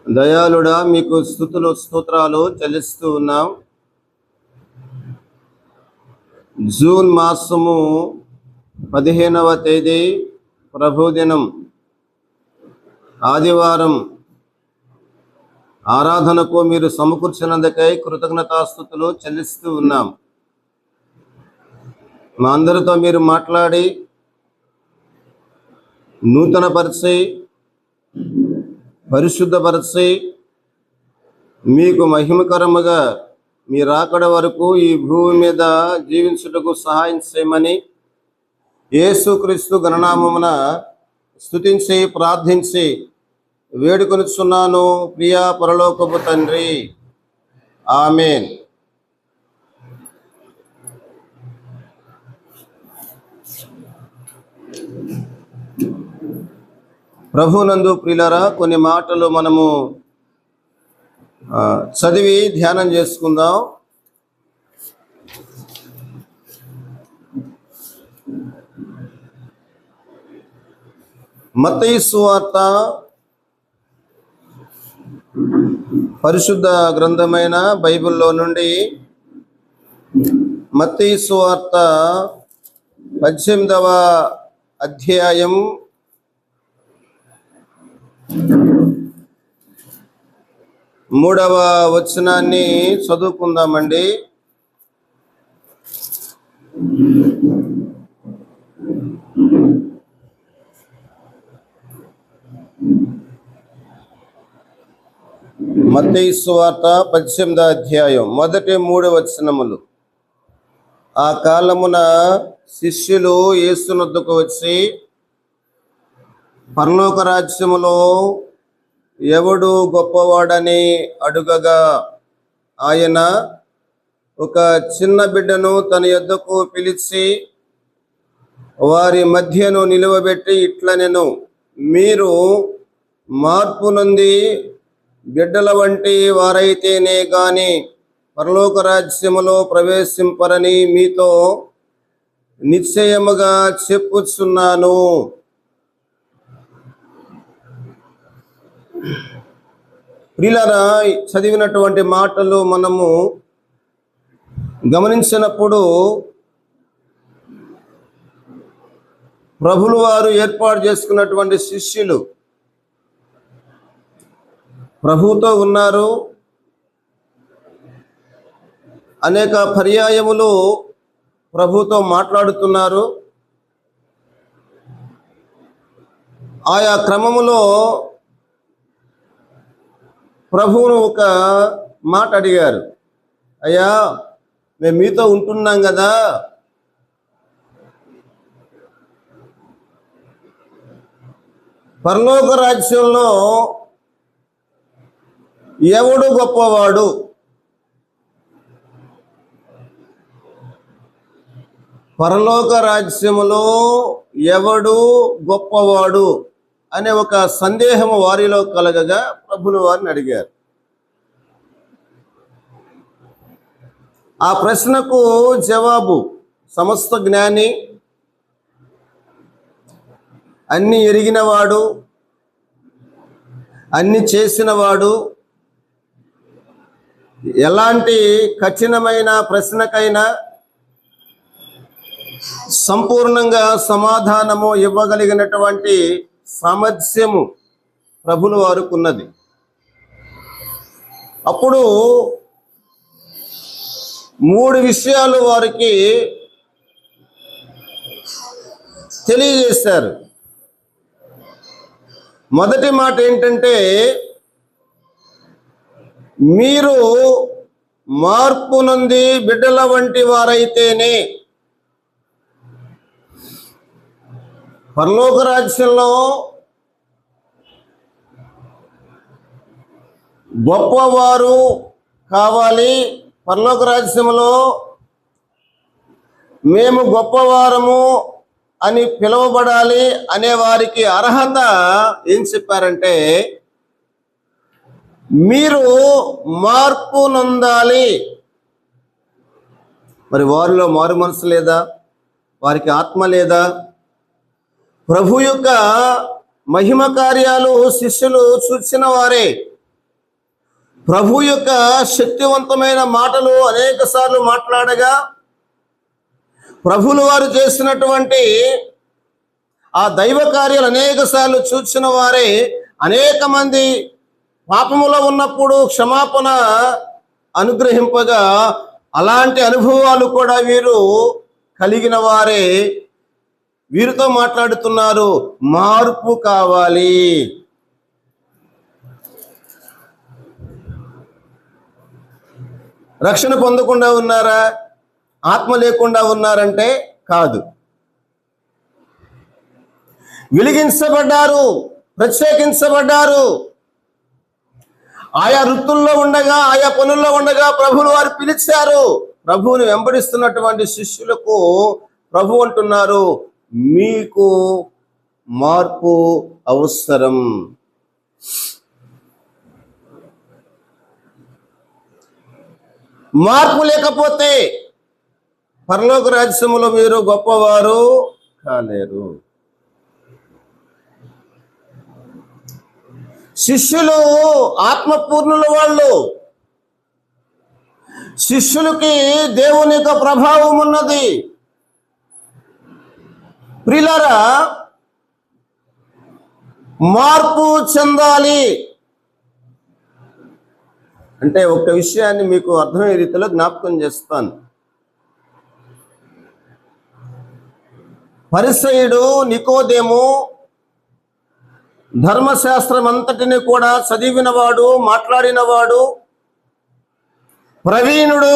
దయాళుడా, మీకు స్తుతులు స్తోత్రాలు చెల్లిస్తూ ఉన్నాం. జూన్ మాసము 15వ తేదీ ప్రభుదినం ఆదివారం ఆరాధనకు మీరు సమకూర్చినందుకై కృతజ్ఞతాస్తుతులు చెల్లిస్తూ ఉన్నాం. మా అందరితో మీరు మాట్లాడి నూతనపరిచి పరిశుద్ధపరిచి మీకు మహిమకరముగా మీ రాకడ వరకు ఈ భూమి మీద జీవించుటకు సహాయం చేయమని యేసుక్రీస్తు గణనామమున స్తుతించి ప్రార్థించి వేడుకొనుచున్నాను ప్రియా పరలోకపు తండ్రి, ఆమేన్. ప్రభునందు ప్రియులారా, కొన్ని మాటలు మనము చదివి ధ్యానం చేసుకుందాం. మత్తయి సువార్త పరిశుద్ధ గ్రంథమైన బైబిల్లో నుండి మత్తయి సువార్త 18వ అధ్యాయం 3వ వచనాన్ని చదువుకుందామండి. మత్తయి సువార్త 18వ అధ్యాయం మొదటి 3 వచనములు. ఆ కాలమున శిష్యులు యేసునొద్దకు వచ్చి, పరలోక రాజ్యములో ఎవడు గొప్పవాడని అడుగగా, ఆయన ఒక చిన్న బిడ్డను తన యొద్దకు పిలిచి వారి మధ్యను నిలువబెట్టి ఇట్లనెను, మీరు మార్పు నొంది బిడ్డల వంటి వారైతేనే గాని పరలోక రాజ్యములో ప్రవేశింపరని మీతో నిశ్చయముగా చెప్పుచున్నాను. ప్రియులారా, చదివినటువంటి మాటలు మనము గమనించినప్పుడు ప్రభులు వారు ఏర్పాటు చేసుకున్నటువంటి శిష్యులు ప్రభువుతో ఉన్నారు. అనేక పర్యాయములు ప్రభువుతో మాట్లాడుతున్నారు. ఆయా క్రమములో ప్రభువును ఒక మాట అడిగారు, అయ్యా మేము మీతో ఉంటున్నాం కదా, పరలోక రాజ్యంలో ఎవడు గొప్పవాడు? పరలోక రాజ్యములో ఎవడు గొప్పవాడు అనే ఒక సందేహము వారిలో కలగగా ప్రభులు వారిని అడిగారు. ఆ ప్రశ్నకు జవాబు సమస్త జ్ఞాని, అన్ని ఎరిగినవాడు, అన్ని చేసినవాడు, ఎలాంటి కఠినమైన ప్రశ్నకైనా సంపూర్ణంగా సమాధానము ఇవ్వగలిగినటువంటి సామర్థ్యము ప్రభులు వారికి ఉన్నది. అప్పుడు 3 విషయాలు వారికి తెలియజేశారు. మొదటి మాట ఏంటంటే, మీరు మార్పు నొంది బిడ్డల వంటి వారైతేనే పరలోక రాజ్యంలో గొప్పవారు కావాలి. పరలోక రాజ్యంలో మేము గొప్పవారము అని పిలువబడాలి అనే వారికి అర్హత ఏం చెప్పారంటే, మీరు మార్పు నొందాలి. మరి వారిలో మారు మనసు లేదా? వారికి ఆత్మ లేదా? ప్రభు యొక్క మహిమ కార్యాలు శిష్యులు చూసిన వారే. ప్రభు యొక్క శక్తివంతమైన మాటలు అనేక సార్లు మాట్లాడగా, ప్రభులు వారు చేసినటువంటి ఆ దైవ కార్యాలు అనేక సార్లు చూసిన వారే అనేక మంది పాపములో ఉన్నప్పుడు క్షమాపణ అనుగ్రహింపగా, అలాంటి అనుభవాలు కూడా వీరు కలిగిన వారే వీరితో మాట్లాడుతున్నారు. మార్పు కావాలి. రక్షణ పొందకుండా ఉన్నారా, ఆత్మ లేకుండా ఉన్నారంటే కాదు. వెలిగించబడ్డారు, ప్రత్యేకించబడ్డారు. ఆయా వృత్తుల్లో ఉండగా, ఆయా పనుల్లో ఉండగా ప్రభువులు వారు పిలిచారు. ప్రభువుని వెంబడిస్తున్నటువంటి శిష్యులకు ప్రభు అంటున్నారు, మీకు మార్పు అవసరం. మార్పు లేకపోతే పరలోక రాజ్యములో మీరు గొప్పవారు కాలేరు. శిష్యులు ఆత్మపూర్ణుల వాళ్ళు. శిష్యులకి దేవుని యొక్క ప్రభావం ఉన్నది. ప్రియులారా, మార్పు చెందాలి అంటే ఒక విషయాన్ని మీకు అర్థమయ్యే రీతిలో జ్ఞాపకం చేస్తాను. పరిసయ్యుడు నికోదేము ధర్మశాస్త్రం అంతటిని కూడా చదివినవాడు, మాట్లాడినవాడు, ప్రవీణుడు.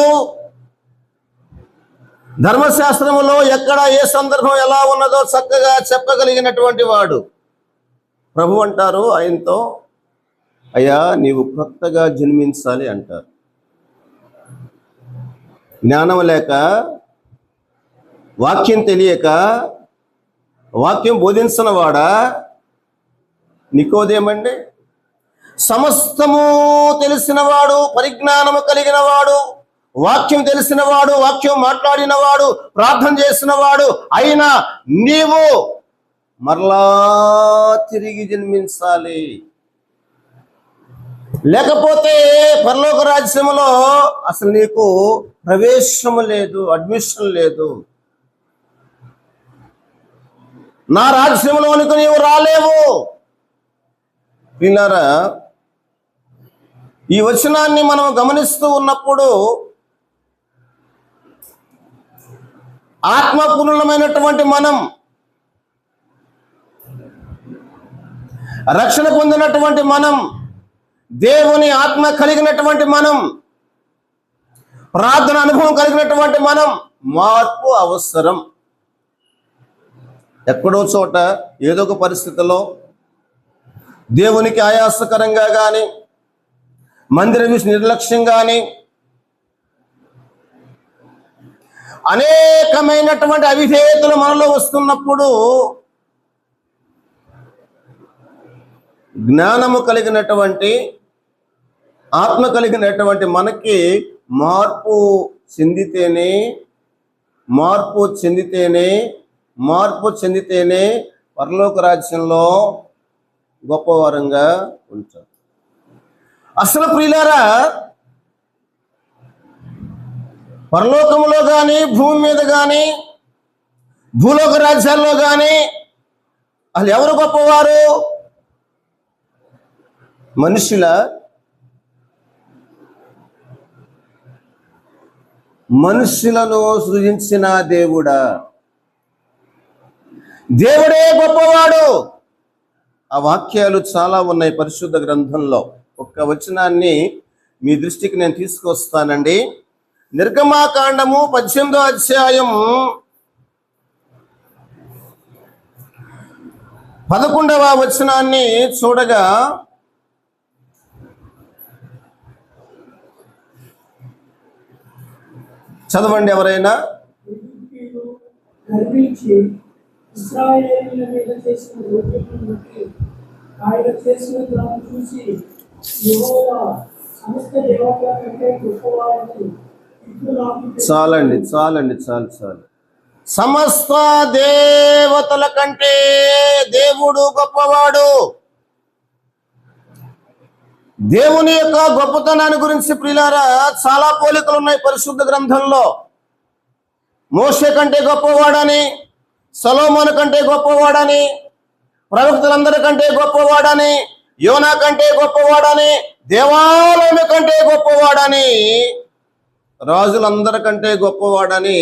ధర్మశాస్త్రములో ఎక్కడ ఏ సందర్భం ఎలా ఉన్నదో చక్కగా చెప్పగలిగినటువంటి వాడు. ప్రభు అంటారు ఆయనతో, అయ్యా నీవు కొత్తగా జన్మించాలి అంటారు. జ్ఞానం లేక, వాక్యం తెలియక, వాక్యం బోధించిన వాడా నికోదేమండి? సమస్తము తెలిసినవాడు, పరిజ్ఞానము కలిగిన వాడు, వాక్యం తెలిసినవాడు, వాక్యం మాట్లాడినవాడు, ప్రార్థన చేసినవాడు అయినా నీవు మరలా తిరిగి జన్మించాలి. లేకపోతే పరలోక రాజ్యములో అసలు నీకు ప్రవేశము లేదు, అడ్మిషన్ లేదు. నా రాజ్యంలోనికి నీవు రాలేవు. పిల్లరా, ఈ వచనాన్ని మనం గమనిస్తూ ఉన్నప్పుడు ఆత్మపూర్ణమైనటువంటి మనం, రక్షణ పొందినటువంటి మనం, దేవుని ఆత్మ కలిగినటువంటి మనం, ప్రార్థన అనుభవం కలిగినటువంటి మనం, మార్పు అవసరం. ఎక్కడో చోట ఏదో ఒక పరిస్థితిలో దేవునికి ఆయాసకరంగా కానీ, మందిర విషయం నిర్లక్ష్యం కానీ, అనేకమైనటువంటి అవిధేయతలు మనలో వస్తున్నప్పుడు జ్ఞానము కలిగినటువంటి, ఆత్మ కలిగినటువంటి మనకి మార్పు చెందితేనే పరలోక రాజ్యంలో గొప్పవారంగా ఉంటారు. అసలు ప్రియులారా, పరలోకములో కానీ, భూమి మీద కానీ, భూలోక రాజ్యాల్లో కానీ అసలు ఎవరు గొప్పవారు? మనుషులను సృజించిన దేవుడా? దేవుడే గొప్పవాడు. ఆ వాక్యాలు చాలా ఉన్నాయి పరిశుద్ధ గ్రంథంలో. ఒక్క వచనాన్ని మీ దృష్టికి నేను తీసుకొస్తానండి. నిర్గమాకాండము 18వ అధ్యాయం 11వ వచనాన్ని చూడగా, చదవండి ఎవరైనా. చాలండి, చాలు. సమస్త దేవతల కంటే దేవుడు గొప్పవాడు. దేవుని యొక్క గొప్పతనాన్ని గురించి ప్రియులారా చాలా పోలికలు ఉన్నాయి పరిశుద్ధ గ్రంథంలో. మోషే కంటే గొప్పవాడని, సొలొమోను కంటే గొప్పవాడని, ప్రవక్తలందరికంటే గొప్పవాడని, యోనా కంటే గొప్పవాడని, దేవాలయం కంటే గొప్పవాడని, రాజులందరికంటే గొప్పవాడని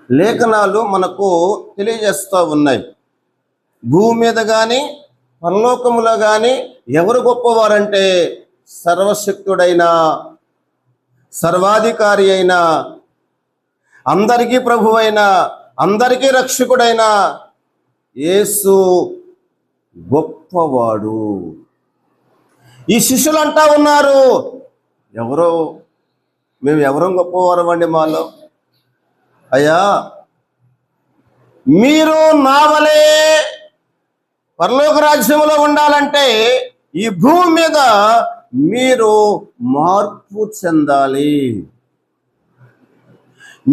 లేఖనాలు మనకు తెలియజేస్తూ ఉన్నాయి. భూమి మీద కానీ పరలోకములో కానీ ఎవరు గొప్పవారంటే సర్వశక్తుడైన, సర్వాధికారి అయిన, అందరికీ ప్రభువైన, అందరికీ రక్షకుడైన యేసు గొప్పవాడు. ఈ శిష్యులు అంటా ఉన్నారు, మేము ఎవరో గొప్పవారం అండి మాలో. అయ్యా, మీరు నా వలే పరలోక రాజ్యంలో ఉండాలంటే ఈ భూమి మీద మీరు మార్పు చెందాలి.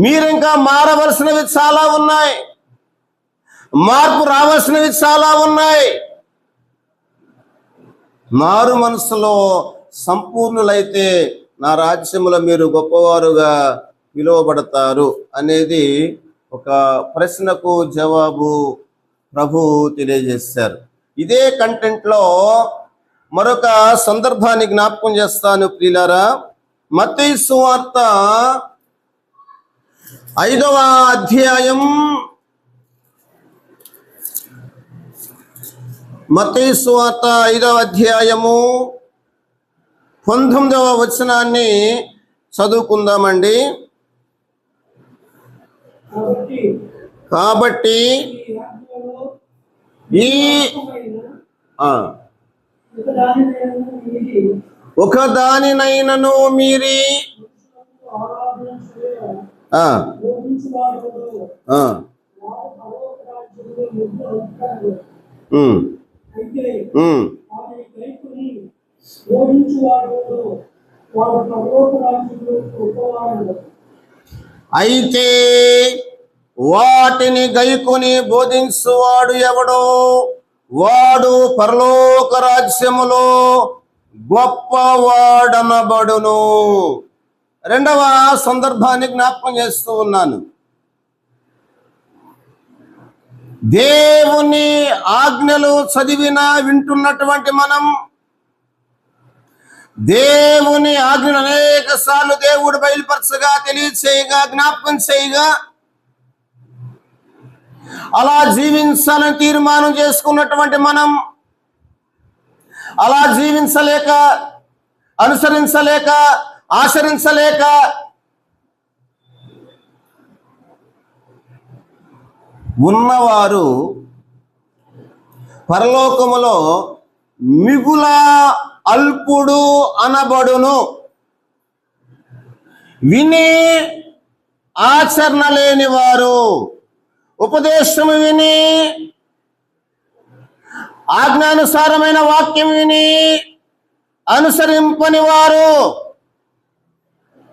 మీరు ఇంకా మారవలసినవి చాలా ఉన్నాయి, మార్పు రావాల్సినవి చాలా ఉన్నాయి. మారు మనసులో సంపూర్ణులైతే నా రాజ్యంలో మీరు గొప్పవారుగా పిలువబడతారు అనేది ఒక ప్రశ్నకు జవాబు ప్రభు తెలియజేశారు. ఇదే కంటెంట్లో మరొక సందర్భాన్ని జ్ఞాపకం చేస్తాను ప్రియులారా. మత్తయి సువార్త 5వ అధ్యాయం, మత్తయి సువార్త 5వ అధ్యాయము 19వ వచనాన్ని చదువుకుందామండి. కాబట్టి ఈ ఒక దానినైనను మీరి అయితే వాటిని గైకొని బోధించువాడు ఎవడో వాడు పరలోక రాజ్యములో గొప్పవాడనబడును. రెండవ సందర్భాన్ని జ్ఞాపకం చేస్తూ ఉన్నాను. దేవుని ఆజ్ఞలు చదివినా వింటున్నటువంటి మనం, దేవుని ఆజ్ఞలు అనేక సార్లు దేవుడు బయలుపరచగా, తెలియచేయగా, జ్ఞాపకం చేయగా, అలా జీవించాలని తీర్మానం చేసుకున్నటువంటి మనం అలా జీవించలేక, అనుసరించలేక, ఆచరించలేక ఉన్నవారు పరలోకములో మిగుల అల్పుడు అనబడును. విని ఆచరణ లేని వారు, ఉపదేశము విని, ఆజ్ఞానుసారమైన వాక్యం విని అనుసరింపని వారు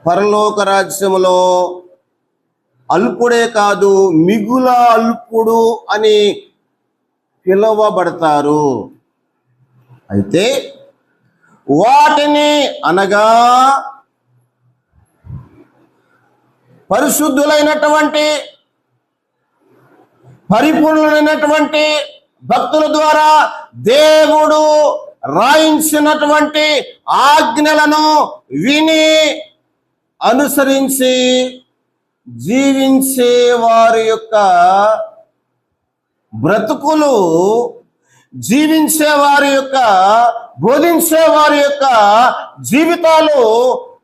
పరలోక రాజ్యములో అల్పుడే కాదు మిగుల అల్పుడు అని పిలువబడతారు. అయితే వాటిని అనగా పరిశుద్ధులైనటువంటి, పరిపూర్ణులైనటువంటి భక్తుల ద్వారా దేవుడు రాయించినటువంటి ఆజ్ఞలను విని అనుసరించి జీవించే వారి యొక్క బ్రతుకులు, జీవించే వారి యొక్క, బోధించే వారి యొక్క జీవితాలు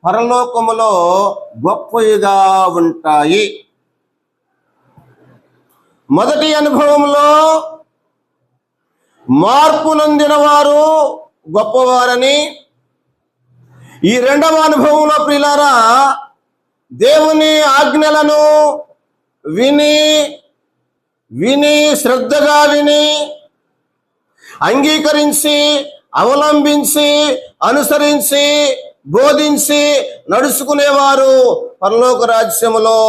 పరలోకములో గొప్పగా ఉంటాయి. మొదటి అనుభవంలో మార్పు నొందిన వారు గొప్పవారని, ఈ రెండవ అనుభవంలో ప్రియులారా దేవుని ఆజ్ఞలను విని శ్రద్ధగా విని అంగీకరించి అవలంబించి అనుసరించి బోధించి నడుచుకునేవారు పరలోక రాజ్యములో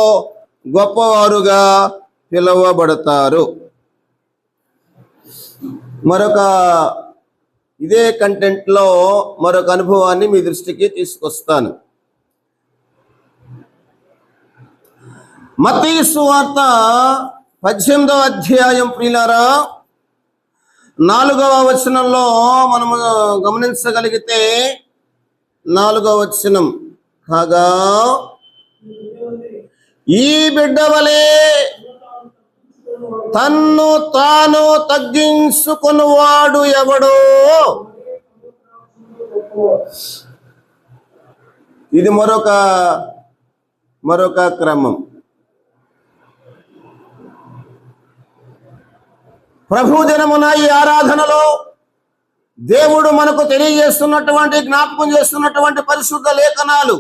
గొప్పవారుగా పిలువబడతారు. మరొక ఇదే కంటెంట్లో మరొక అనుభవాన్ని మీ దృష్టికి తీసుకొస్తాను. మత్తయి సువార్త 18వ అధ్యాయం ప్రియులారా 4వ వచనంలో మనము గమనించగలిగితే 4వ వచనం, కాగా ఈ బిడ్డ వలె తన్ను తాను తగ్గించుకున్నవాడు ఎవడో. ఇది మరొక క్రమం. ప్రభు దినమున ఈ ఆరాధనలో దేవుడు మనకు తెలియజేస్తున్నటువంటి, జ్ఞాపకం చేస్తున్నటువంటి పరిశుద్ధ లేఖనాలు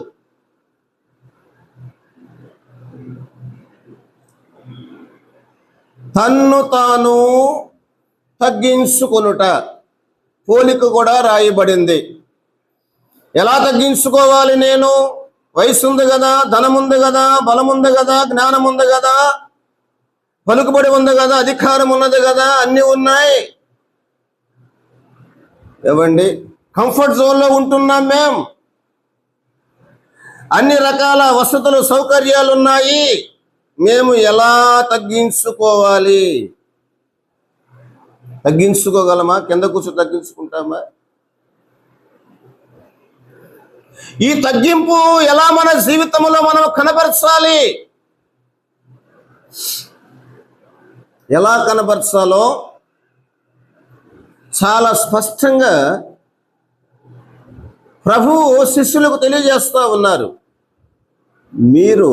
తన్ను తాను తగ్గించుకొనుట పోలిక కూడా రాయబడింది. ఎలా తగ్గించుకోవాలి? నేను వయసు ఉంది కదా, ధనం ఉంది కదా, బలం ఉంది కదా, జ్ఞానం ఉంది కదా, పలుకుబడి ఉంది కదా, అధికారం ఉన్నది కదా, అన్నీ ఉన్నాయి. ఏవండి, కంఫర్ట్ జోన్లో ఉంటున్నాం మేము. అన్ని రకాల వసతులు సౌకర్యాలు ఉన్నాయి. మేము ఎలా తగ్గించుకోవాలి? తగ్గించుకోగలమా? కింద కూర్చొని తగ్గించుకుంటామా? ఈ తగ్గింపు ఎలా మన జీవితంలో మనం కనబరచాలి? ఎలా కనబరచాలో చాలా స్పష్టంగా ప్రభువు శిష్యులకు తెలియజేస్తూ ఉన్నారు. మీరు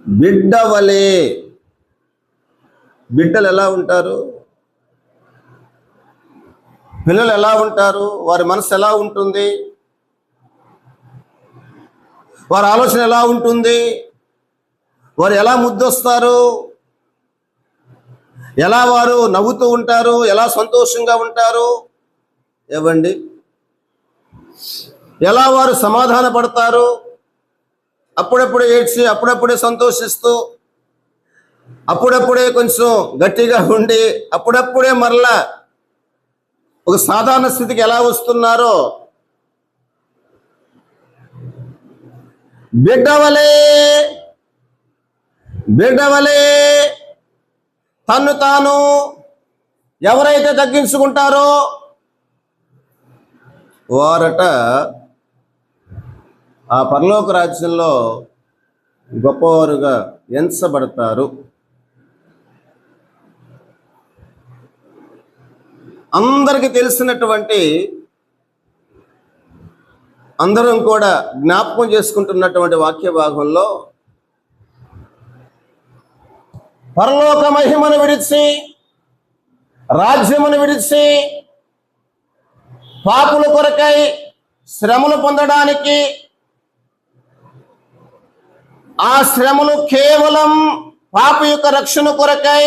బిడ్డ వలె. బిడ్డలు ఎలా ఉంటారు? పిల్లలు ఎలా ఉంటారు? వారి మనసు ఎలా ఉంటుంది? వారి ఆలోచన ఎలా ఉంటుంది? వారు ఎలా ముద్దొస్తారు? ఎలా వారు నవ్వుతూ ఉంటారు? ఎలా సంతోషంగా ఉంటారు? ఏవండి, ఎలా వారు సమాధాన పడతారు? అప్పుడప్పుడే ఏడ్చి, అప్పుడప్పుడే సంతోషిస్తూ, అప్పుడప్పుడే కొంచెం గట్టిగా ఉండి, అప్పుడప్పుడే మరలా ఒక సాధారణ స్థితికి ఎలా వస్తున్నారో బిడ్డవలే తన్ను తాను ఎవరైతే తగ్గించుకుంటారో వారట ఆ పరలోక రాజ్యంలో గొప్పవారుగా ఎంచబడతారు. అందరికీ తెలిసినటువంటి, అందరం కూడా జ్ఞాపకం చేసుకుంటున్నటువంటి వాక్య భాగంలో పరలోక మహిమను విడిచి, రాజ్యమును విడిచి, పాపుల కొరకై శ్రమలు పొందడానికి, ఆ శ్రమలు కేవలం పాప యొక్క రక్షణ కొరకై,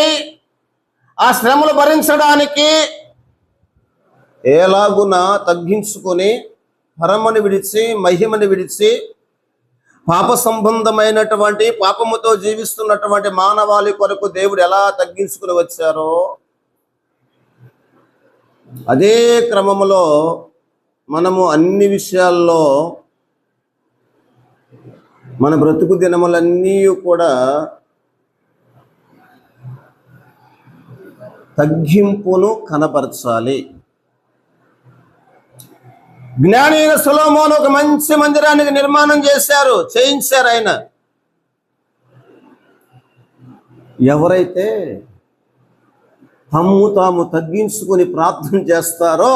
ఆ శ్రమలు భరించడానికి ఎలాగున తగ్గించుకొని పరమని విడిచి, మహిమని విడిచి, పాప సంబంధమైనటువంటి పాపముతో జీవిస్తున్నటువంటి మానవాళి కొరకు దేవుడు ఎలా తగ్గించుకుని వచ్చారో అదే క్రమంలో మనము అన్ని విషయాల్లో మన బ్రతుకు దినములన్నీ కూడా తగ్గింపును కనపరచాలి. జ్ఞాని అయిన సొలొమోను ఒక మంచి మందిరానికి నిర్మాణం చేయించారు ఆయన. ఎవరైతే తాము తగ్గించుకొని ప్రార్థన చేస్తారో,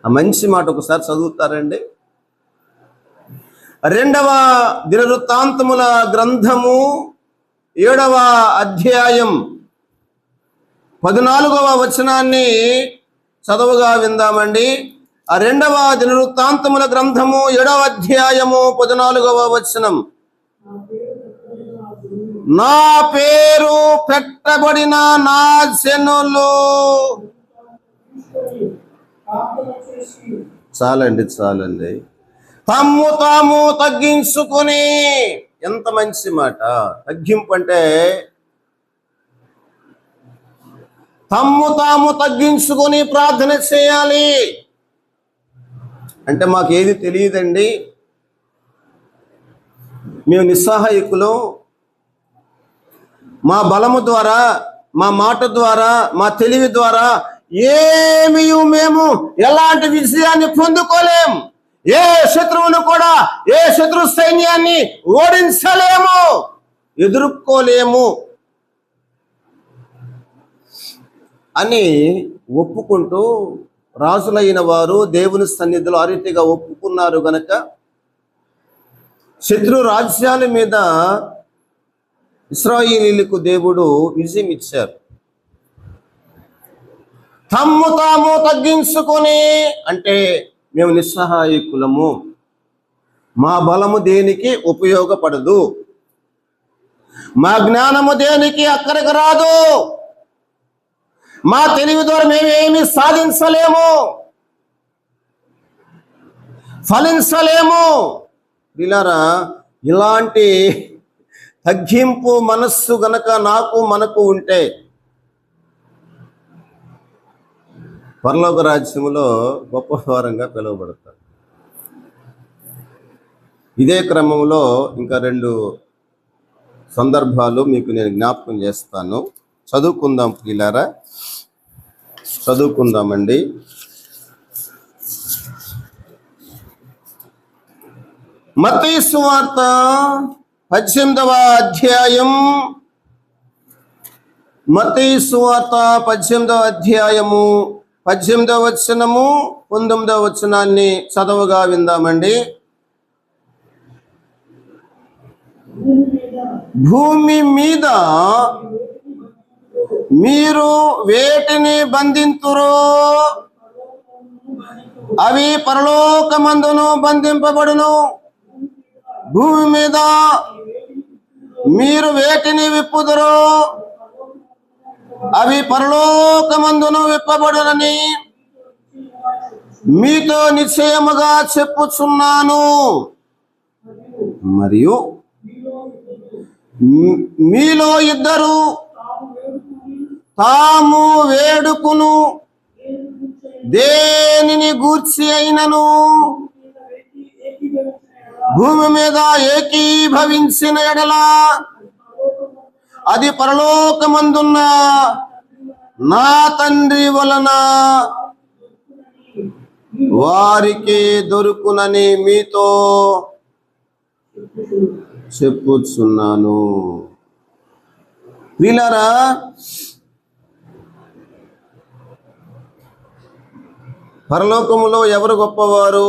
ఆ మంచి మాట ఒకసారి చదువుతారండి. 2వ దినవృత్తాంతముల గ్రంథము 7వ అధ్యాయం 14వ వచనాన్ని చదవగా విందామండి. ఆ 2వ దినవృత్తాంతముల గ్రంథము 7వ అధ్యాయము 14వ వచనం. నా పేరు పెట్టబడిన నా జనులు. చాలండి. తాము తగ్గించుకొని. ఎంత మంచి మాట! తగ్గింపు అంటే తమ్ము తాము తగ్గించుకొని ప్రార్థన చేయాలి. అంటే మాకేది తెలియదండి, మేము నిస్సహాయకులు, మా బలము ద్వారా, మా మాట ద్వారా, మా తెలివి ద్వారా ఏమీ మేము ఎలాంటి విజయాన్ని పొందుకోలేం, ఏ శత్రువును కూడా, ఏ శత్రు సైన్యాన్ని ఓడించలేము, ఎదుర్కోలేము అని ఒప్పుకుంటూ రాజులైన వారు దేవుని సన్నిధిలో ఆ రీతిగా ఒప్పుకున్నారు గనక శత్రు రాజ్యాల మీద ఇశ్రాయేలీయులకు దేవుడు విజయం ఇచ్చారు. తమ్ము తాము తగ్గించుకొని, అంటే మేము నిస్సహాయకులము, మా బలము దేనికి ఉపయోగపడదు, మా జ్ఞానము దేనికి అక్కడికి రాదు, మా తెలివి ద్వారా మేమేమి సాధించలేము, ఫలించలేము. వీళ్ళారా, ఇలాంటి తగ్గింపు మనస్సు గనక మనకు ఉంటే పరలోక రాజ్యములో గొప్పవారంగా పిలువబడతారు. ఇదే క్రమంలో ఇంకా 2 సందర్భాలు మీకు నేను జ్ఞాపకం చేస్తాను. చదువుకుందాం ప్రియులారా, చదువుకుందామండి. మత్తయి సువార్త 18వ అధ్యాయం, మత్తయి సువార్త 18వ అధ్యాయము 18వ వచనము 19వ వచనాన్ని చదవగా విందామండి. భూమి మీద మీరు వేటిని బంధింతురో అవి పరలోకమందును బంధింపబడును, భూమి మీద మీరు వేటిని విప్పుదురో అవి పరలోకమందును విప్పబడునని మీతో నిశ్చయముగా చెప్పుచున్నాను. మరియు మీలో ఇద్దరు తాము వేడుకును దేనిని గూర్చి అయినను భూమి మీద ఏకీభవించిన ఎడల అది పరలోకమందున్న నా తండ్రి వలన వారికి దొరుకునని మీతో చెప్పుచున్నాను. వీళ్ళారా, పరలోకములో ఎవరు గొప్పవారు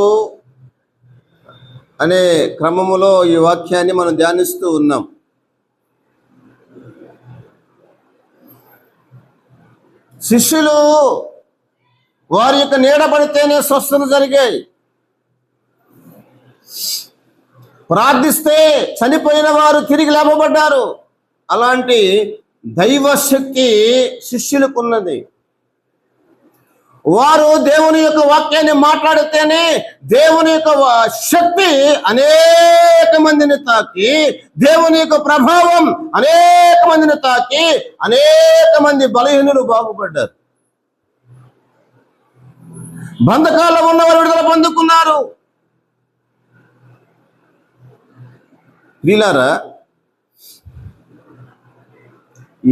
అనే క్రమములో ఈ వాక్యాన్ని మనం ధ్యానిస్తూ ఉన్నాం. శిష్యులు వారి యొక్క నీడ పడితేనే స్వస్థత జరిగాయి. ప్రార్థిస్తే చనిపోయిన వారు తిరిగి లేపబడ్డారు. అలాంటి దైవశక్తి శిష్యులకున్నది. వారు దేవుని యొక్క వాక్యాన్ని మాట్లాడితేనే దేవుని యొక్క శక్తి అనేక మందిని తాకి, దేవుని యొక్క ప్రభావం అనేక మందిని తాకి అనేక మంది బలహీనులు బాగుపడ్డారు. బంధకాల్లో ఉన్నవారు విడుదల పొందుకున్నారు. వీళ్ళారా,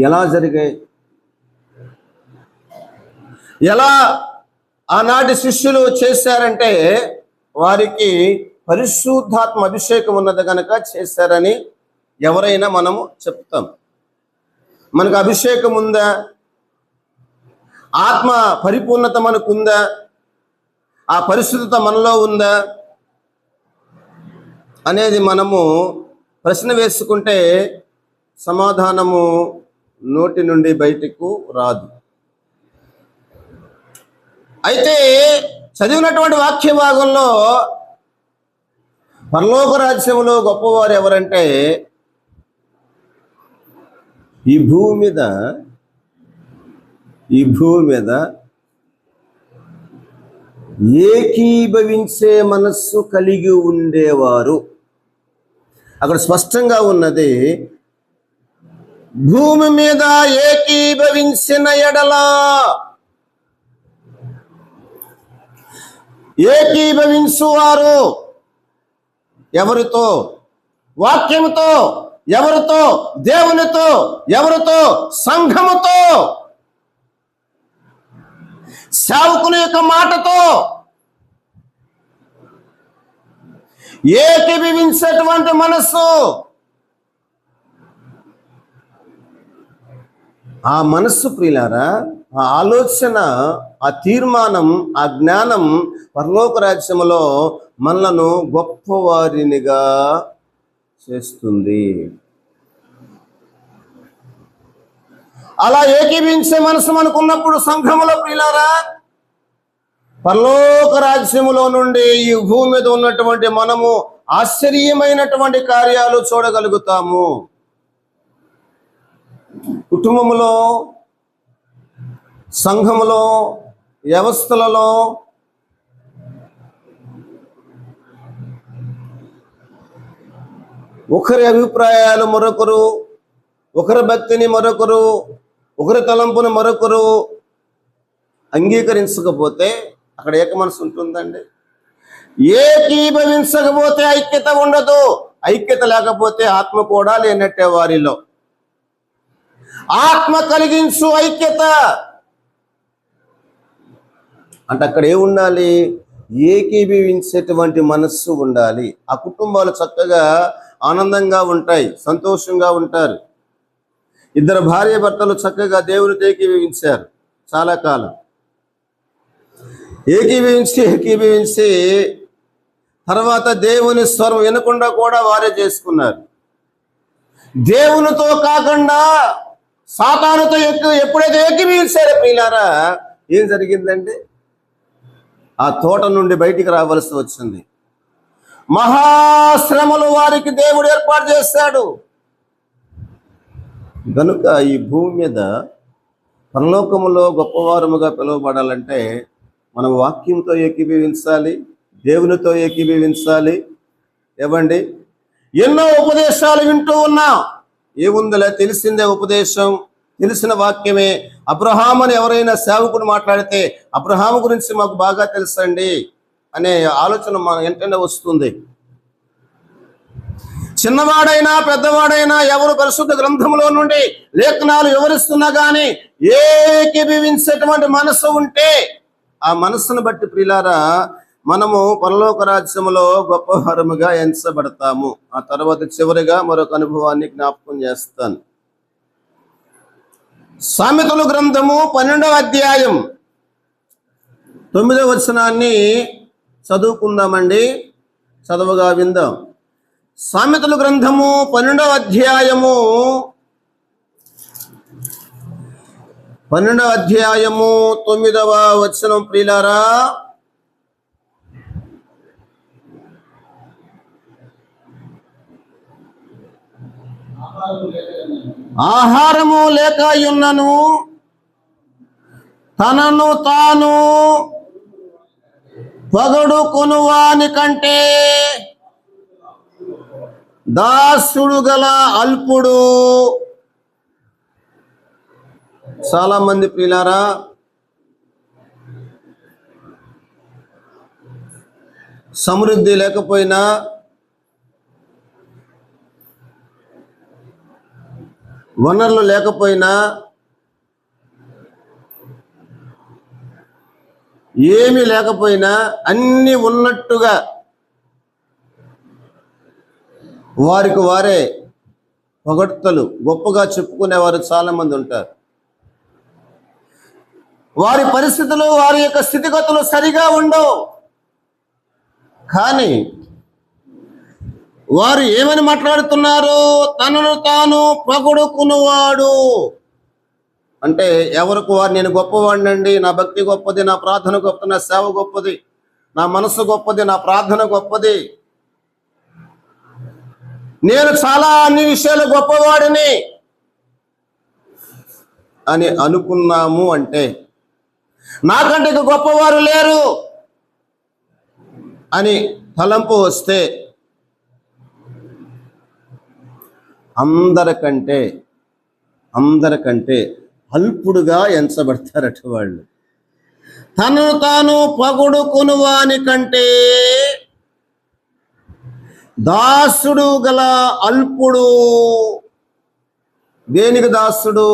ఎలా జరిగాయి? ఎలా ఆనాటి శిష్యులు చేశారంటే వారికి పరిశుద్ధాత్మ అభిషేకం ఉన్నది కనుక చేశారని ఎవరైనా మనము చెప్తాం. మనకు అభిషేకం ఉందా? ఆత్మ పరిపూర్ణత మనకుందా? ఆ పరిశుద్ధత మనలో ఉందా అనేది మనము ప్రశ్న వేసుకుంటే సమాధానము నోటి నుండి బయటకు రాదు. అయితే చదివినటువంటి వాక్య భాగంలో పరలోక రాజ్యంలో గొప్పవారు ఎవరంటే ఈ భూమి మీద ఏకీభవించే మనస్సు కలిగి ఉండేవారు. అక్కడ స్పష్టంగా ఉన్నది, భూమి మీద ఏకీభవించిన ఎడల, ఏకీభవించువారు ఎవరితో? వాక్యముతో. ఎవరితో? దేవునితో. ఎవరితో? సంఘముతో. సేవకుని యొక్క మాటతో ఏకీభవించేటువంటి మనస్సు. ఆ మనస్సు ప్రియులారా, ఆ ఆలోచన, ఆ తీర్మానం, ఆ జ్ఞానం పరలోక రాజ్యములో మనలను గొప్పవారినిగా చేస్తుంది. అలా ఏకీభించే మనసు మనకున్నప్పుడు సంఘములో ప్రియులారా, పరలోక రాజ్యములో నుండి ఈ భూమి మీద ఉన్నటువంటి మనము ఆశ్చర్యమైనటువంటి కార్యాలు చూడగలుగుతాము. కుటుంబములో, సంఘములో, వ్యవస్థలలో ఒకరి అభిప్రాయాలు మరొకరు, ఒకరి భక్తిని మరొకరు, ఒకరి తలంపుని మరొకరు అంగీకరించకపోతే అక్కడ ఏక మనసు ఉంటుందండి. ఏకీభవించకపోతే ఐక్యత ఉండదు. ఐక్యత లేకపోతే ఆత్మ కూడా లేనట్టే వారిలో. ఆత్మ కలిగించు ఐక్యత అంటే అక్కడ ఏముండాలి? ఏకీభవించేటువంటి మనస్సు ఉండాలి. ఆ కుటుంబాలు చక్కగా ఆనందంగా ఉంటాయి, సంతోషంగా ఉంటారు. ఇద్దరు భార్య భర్తలు చక్కగా దేవునితో ఏకీభవించారు చాలా కాలం. ఏకీభవించి తర్వాత దేవుని స్వరం వినకుండా కూడా వారే చేసుకున్నారు. దేవునితో కాకుండా సాతానుతో ఎప్పుడైతే ఏకీభవించారో ప్రియులారా, ఏం జరిగిందండి? ఆ తోట నుండి బయటికి రావాల్సి వచ్చింది. మహాశ్రమలు వారికి దేవుడు ఏర్పాటు చేశాడు. కనుక ఈ భూమి మీద పరలోకములో గొప్పవారముగా పిలువబడాలంటే మనం వాక్యంతో ఏకీభవించాలి, దేవునితో ఏకీభవించాలి. ఏవండి, ఎన్నో ఉపదేశాలు వింటూ ఉన్నాం. ఏముందిలే, తెలిసిందే ఉపదేశం, తెలిసిన వాక్యమే. అబ్రహాము అని ఎవరైనా సేవకుడు మాట్లాడితే అబ్రహాము గురించి మాకు బాగా తెలుసండి అనే ఆలోచన మన వెంటనే వస్తుంది. చిన్నవాడైనా పెద్దవాడైనా ఎవరు పరిశుద్ధ గ్రంథంలో నుండి లేఖనాలు వివరిస్తున్నా కానీ ఏకీభవించేటువంటి మనసు ఉంటే ఆ మనస్సును బట్టి ప్రియులారా మనము పరలోక రాజ్యములో గొప్పవారముగా ఎంచబడతాము. ఆ తర్వాత చివరిగా మరొక అనుభవాన్ని జ్ఞాపకం చేస్తాను. సామెతల గ్రంథము 12వ అధ్యాయం 9వ వచనాన్ని చదువుకుందామండి, చదువుగా విందాం. సామెతల గ్రంథము 12వ అధ్యాయము 9వ వచనం ప్రియులారా, ఆహారము లేక యున్నను తనను తాను పొగడు కొనువాని కంటే దాసుడు గల అల్పుడు. చాలా మంది ప్రియులారా సమృద్ధి లేకపోయినా, వనరులు లేకపోయినా, ఏమీ లేకపోయినా అన్నీ ఉన్నట్టుగా వారికి వారే పొగడ్తలు గొప్పగా చెప్పుకునేవారు చాలా మంది ఉంటారు. వారి పరిస్థితులు, వారి యొక్క స్థితిగతులు సరిగా ఉండవు. కానీ వారు ఏమని మాట్లాడుతున్నారు? తనను తాను పొగడుకునేవాడు అంటే ఎవరికి వారు, నేను గొప్పవాడినండి, నా భక్తి గొప్పది, నా ప్రార్థన గొప్పది, నా సేవ గొప్పది, నా మనసు గొప్పది, నా ప్రార్థన గొప్పది, నేను చాలా అన్ని విషయాలు గొప్పవాడిని అని అనుకున్నాము అంటే, నాకంటే ఇక గొప్పవారు లేరు అని తలంపు వస్తే అందరికంటే అందరికంటే అల్పుడుగా ఎంచబడతారట వాళ్ళు. తనను తాను పొగుడుకుని వాని కంటే దాసుడు గల అల్పుడు. దేనికి దాసుడు?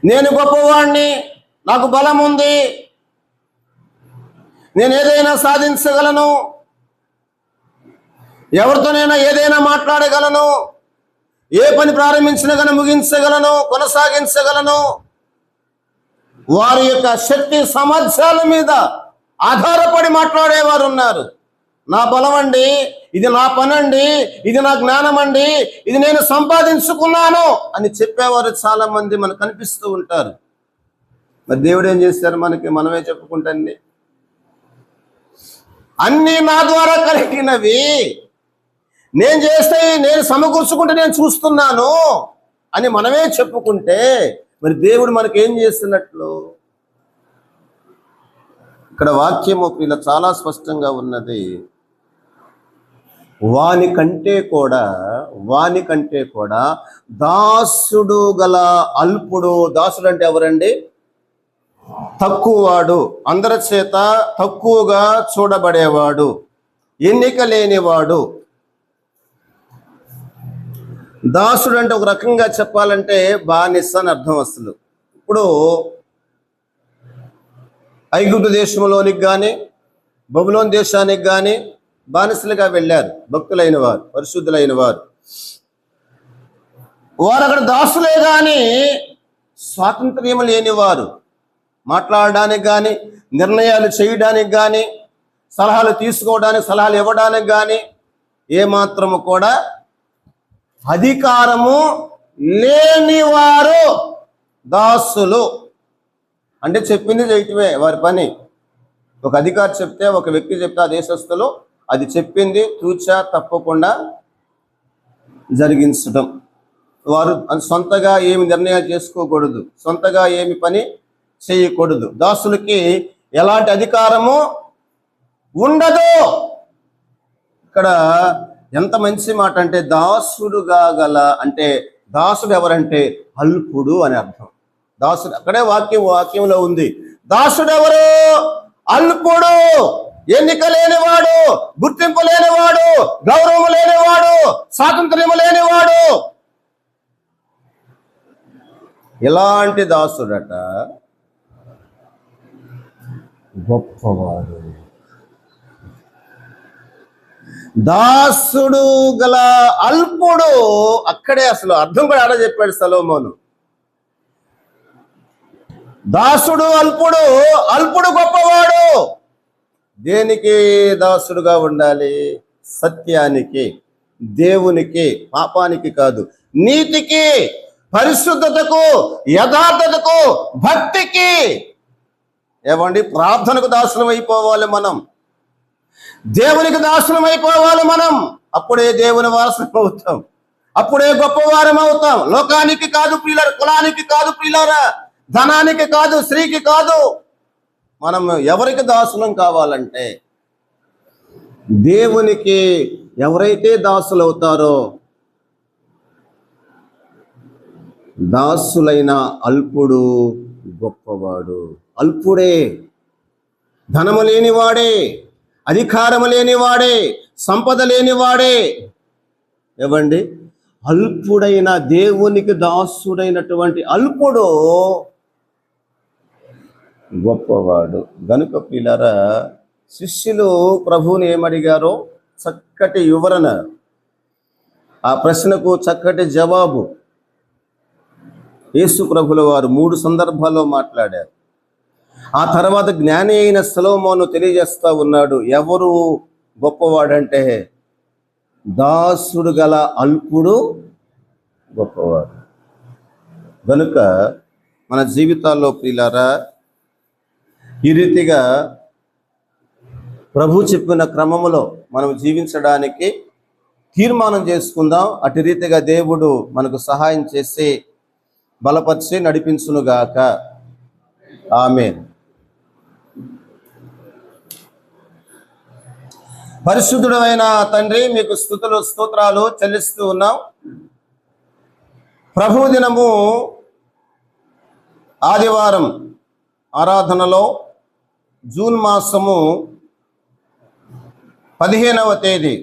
నేను గొప్పవాణ్ణి, నాకు బలం ఉంది, నేను ఏదైనా సాధించగలను, ఎవరితోనైనా ఏదైనా మాట్లాడగలను, ఏ పని ప్రారంభించినా కానీ ముగించగలను, కొనసాగించగలను. వారి యొక్క శక్తి సామర్థ్యాల మీద ఆధారపడి మాట్లాడేవారు ఉన్నారు. నా బలం అండి, ఇది నా పని అండి, ఇది నా జ్ఞానం అండి, ఇది నేను సంపాదించుకున్నాను అని చెప్పేవారు చాలా మంది మనకు కనిపిస్తూ ఉంటారు. మరి దేవుడు ఏం చేస్తారు? మనమే చెప్పుకుంటండి, అన్నీ నా ద్వారా కలిగినవి, నేను చేస్తే, నేను సమకూర్చుకుంటే నేను చూస్తున్నాను అని మనమే చెప్పుకుంటే మరి దేవుడు మనకేం చేస్తున్నట్లు? ఇక్కడ వాక్యము ఇలా చాలా స్పష్టంగా ఉన్నది. వాని కంటే కూడా దాసుడు గల అల్పుడు. దాసుడు అంటే ఎవరండి? తక్కువవాడు, అందరి చేత తక్కువగా చూడబడేవాడు, ఎన్నిక లేనివాడు. దాసుడు అంటే ఒక రకంగా చెప్పాలంటే బానిస అని అర్థం. అసలు ఇప్పుడు ఐగుప్తు దేశంలోనికి కానీ బబులోను దేశానికి కానీ బానిసలుగా వెళ్ళారు భక్తులైన వారు, పరిశుద్ధులైన వారు. వారు అక్కడ దాసులే కానీ స్వాతంత్ర్యం లేనివారు. మాట్లాడడానికి కానీ, నిర్ణయాలు చేయడానికి కానీ, సలహాలు తీసుకోవడానికి, సలహాలు ఇవ్వడానికి కానీ ఏమాత్రము కూడా అధికారము లేనివారు దాసులు. అంటే చెప్పింది చేయటమే వారి పని. ఒక అధికారి చెప్తే, ఒక వ్యక్తి చెప్తే ఆ దేశస్తులు అది చెప్పింది తూచా తప్పకుండా జరిగించడం. వారు సొంతగా ఏమి నిర్ణయాలు చేసుకోకూడదు, సొంతగా ఏమి పని చేయకూడదు. దాసులకి ఎలాంటి అధికారము ఉండదు. ఇక్కడ ఎంత మంచి మాట అంటే దాసుడుగా గల, అంటే దాసుడు ఎవరంటే అల్పుడు అని అర్థం. దాసుడు అక్కడే వాక్యంలో ఉంది. దాసుడు ఎవరు? అల్పుడు, ఎన్నిక లేనివాడు, గుర్తింపు లేనివాడు, గౌరవం లేనివాడు, స్వాతంత్ర్యం లేనివాడు. ఇలాంటి దాసుడట గొప్పవాడు. దాసుడు గల అల్పుడు, అక్కడే అసలు అర్థం కూడా ఆడ చెప్పాడు సొలొమోను. దాసుడు అల్పుడు, అల్పుడు గొప్పవాడు. దేనికి దాసుడుగా ఉండాలి? సత్యానికి, దేవునికి, పాపానికి కాదు, నీతికి, పరిశుద్ధతకు, యథార్థతకు, భక్తికి. ఏమండి, ప్రార్థనకు దాసులం అయిపోవాలి మనం, దేవునికి దాసులం అయిపోవాలి మనం. అప్పుడే దేవుని వారసులం అవుతాం, అప్పుడే గొప్పవారం అవుతాం. లోకానికి కాదు ప్రియులారా, కులానికి కాదు ప్రియులారా, ధనానికి కాదు, స్త్రీకి కాదు. మనం ఎవరికి దాసులం కావాలంటే దేవునికి. ఎవరైతే దాసులు అవుతారో, దాసులైన అల్పుడు గొప్పవాడు. అల్పుడే, ధనము లేనివాడే, అధికారము లేనివాడే, సంపద లేనివాడే. ఏవండి, అల్పుడైన, దేవునికి దాసుడైనటువంటి అల్పుడు గొప్పవాడు. గనుక ప్రియులారా, శిష్యులు ప్రభువుని ఏమడిగారో చక్కటి వివరణ, ఆ ప్రశ్నకు చక్కటి జవాబు యేసు ప్రభుల వారు 3 సందర్భాల్లో మాట్లాడారు. ఆ తర్వాత జ్ఞాని అయిన సొలొమోను తెలియజేస్తా ఉన్నాడు. ఎవరు గొప్పవాడంటే దాసుడు గల అల్పుడు గొప్పవాడు. కనుక మన జీవితాల్లో ప్రియులారా, ఈ రీతిగా ప్రభు చెప్పిన క్రమములో మనం జీవించడానికి తీర్మానం చేసుకుందాం. అటు రీతిగా దేవుడు మనకు సహాయం చేసి బలపరిచి నడిపించునుగాక. ఆమేన్. పరిశుద్ధుడైన తండ్రి, మీకు స్తుతులు స్తోత్రాలు చెల్లిస్తూ ఉన్నాం. ప్రభు దినము ఆదివారం ఆరాధనలో జూన్ మాసము 15వ తేదీ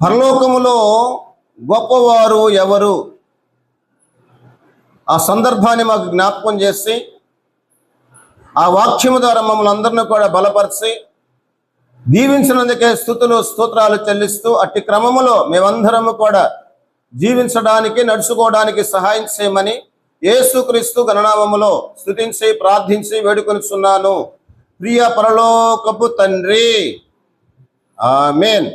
పరలోకములో గొప్పవారు ఎవరు, ఆ సందర్భాన్ని మాకు జ్ఞాపకం చేసి ఆ వాక్యము ద్వారా మమ్మల్ని అందరినీ కూడా బలపరిచి దీవించినందుకే స్తుతులు స్తోత్రాలు చెల్లిస్తూ అట్టి క్రమములో మేమందరము కూడా జీవించడానికి నడుచుకోవడానికి సహాయం చేయమని యేసుక్రీస్తు గణనామములో స్తుతించి ప్రార్థించి వేడుకొనుచున్నాను. ప్రియ పరలోకపు తండ్రి, ఆమేన్.